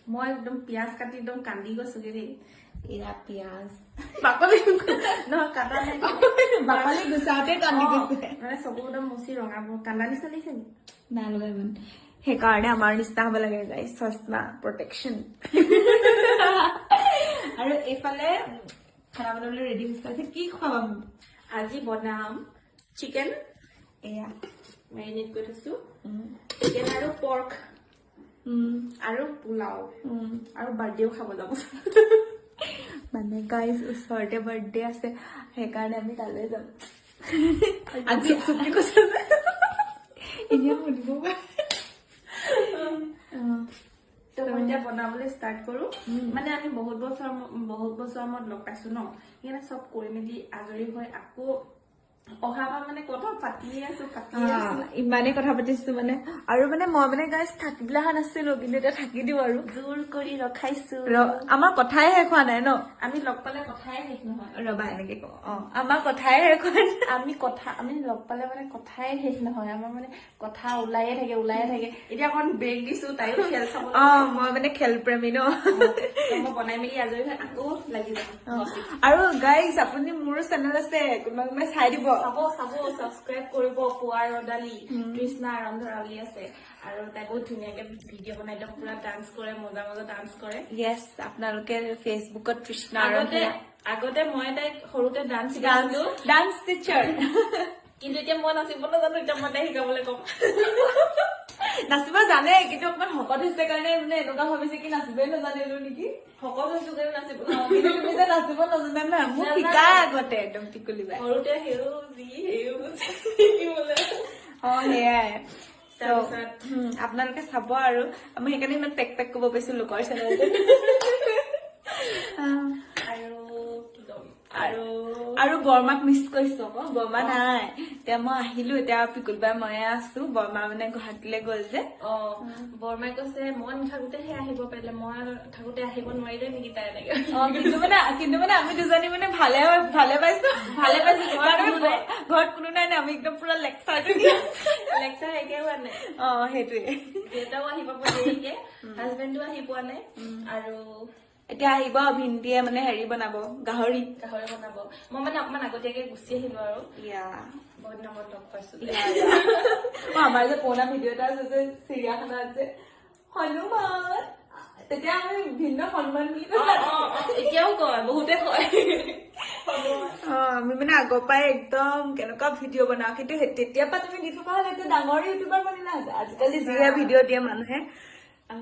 মই একদম পিয়াজ কাটি একদম কান্দি গৈছোগে দেই এয়া পিয়াজ বাকলি নহয় কাটা নাই বাকলি গুচাওঁতে কান্দি গৈছে মানে চকু একদম মুচি ৰঙা কান্দা নিচিনা লাগিছে নি নাই লগা ইমান সেইকাৰণে আমাৰ নিচিনা হ'ব লাগে গাইছ চশমা প্ৰটেকশ্যন আৰু এইফালে খানা বনাবলৈ ৰেডি হৈছে কি খুৱাবা মোক আজি বনাম চিকেন এয়া মেৰিনেট কৰি থৈছো চিকেন আৰু পৰ্ক আৰু পোলাও আৰু বাৰ্থডেও খাব যাব মানে গাইজ ওচৰতে বাৰ্থডে আছে সেইকাৰণে আমি তালৈ যাম আজি চুপি কৈছে এতিয়া শুনিব মই এতিয়া বনাবলৈ ষ্টাৰ্ট কৰো মানে আমি বহুত বছৰ মূৰত লগ পাইছো ন সেইকাৰণে চব কৰি মেলি আজৰি হৈ আকৌ অহাবাৰ মানে কথা পাতিয়ে আছো ইমানেই কথা পাতিছো মানে আৰু মানে মই মানে গাইজ থাকিবলৈ অহা নাছিলো কিন্তু এতিয়া থাকি দিওঁ আৰু জোৰ কৰি ৰখাইছো আমাৰ কথাই শেষ হোৱা নাই ন আমি লগ পালে কথাই শেষ নহয় ৰবা এনেকে কওঁ আমাৰ কথাই শেষ হোৱা নাই আমি লগ পালে মানে কথাই শেষ নহয় আমাৰ মানে কথা ওলায়ে থাকে এতিয়া অকণ ব্ৰেক দিছো তাইও খেল চাব মই মানে খেল প্ৰেমী ন মই বনাই মেলি আজৰি হৈ আকৌ লাগি যাম আৰু গাইজ আপুনি মোৰো চেনেল আছে কোনোবাই চাই দিব চাব ছাবস্ক্ৰাইব কৰিব পুৱাৰ ৰদালি তৃষ্ণা ৰন্ধৰাৱলী আছে আৰু তাই বহুত ধুনীয়াকে ভিডিঅ' বনাই একদম পুৰা ডান্স কৰে মজা ডান্স কৰে য়েছ আপোনালোকে ফেচবুকত তৃষ্ণা আগতে মই তাইক সৰুতে ডান্স টিচাৰ কিন্তু এতিয়া মই নাচিব নাজানো এতিয়া মই তাইক শিকাবলৈ কম নাচিব জানে কিন্তু অকমান শকত হৈছে কাৰণে মানে এনেকুৱা ভাবিছে কি নাচিবই নাজানিলো নেকি শকত হৈছো কাৰণে নাচিব কিন্তু তুমি যে নাচিব নাজানা না মোক শিকাই আগতে একদম টিকুলি বাই সৰুতে শিকিবলৈ সেয়াই আপোনালোকে চাব আৰু আমি সেইকাৰণে ইমান পেক কৰিব পাৰিছো লোকৰ চেনেলটো আৰু বৰমাক মিছ কৰিছো আকৌ বৰমা নাই এতিয়া মই আহিলো এতিয়া পিকুলবাই ময়ে আছো বৰমা মানে গুৱাহাটীলৈ গ'ল যে বৰমাই কৈছে মই নাথাকোতেহে আহিব পাৰিলে মই থাকোতে আহিব নোৱাৰিলে নেকি তাই এনেকে কিন্তু মানে আমি দুজনী মানে ভালে পাইছো ঘৰত কোনো নাই না আমি একদম পুৰা লেকচাৰ একে হোৱা নাই সেইটোৱে দেউতাও আহি পাব দেৰিকে হাজবেণ্ডো আহি পোৱা নাই আৰু এতিয়া আহিব ভিন্দিয়ে মানে হেৰি বনাব গাহৰি বনাব মই মানে অকমান আগতীয়াকে গুচি আহিলো আৰু বহুত দিনত লগ পাইছো আমাৰ যে পুৰণা ভিডিঅ' এটা আছে যে চিৰিয়াখানাত যে হনুমান তেতিয়া আমি ভিন্ন সন্মান বুলি এতিয়াও কয় বহুতে কয় আমি মানে আগৰ পৰাই একদম কেনেকুৱা ভিডিঅ' বনাও কিন্তু তেতিয়াৰ পৰা তুমি দি থকা হলে ডাঙৰ ইউটিউবাৰ বনিলা আজিকালি যিহে ভিডিঅ' দিয়ে মানুহে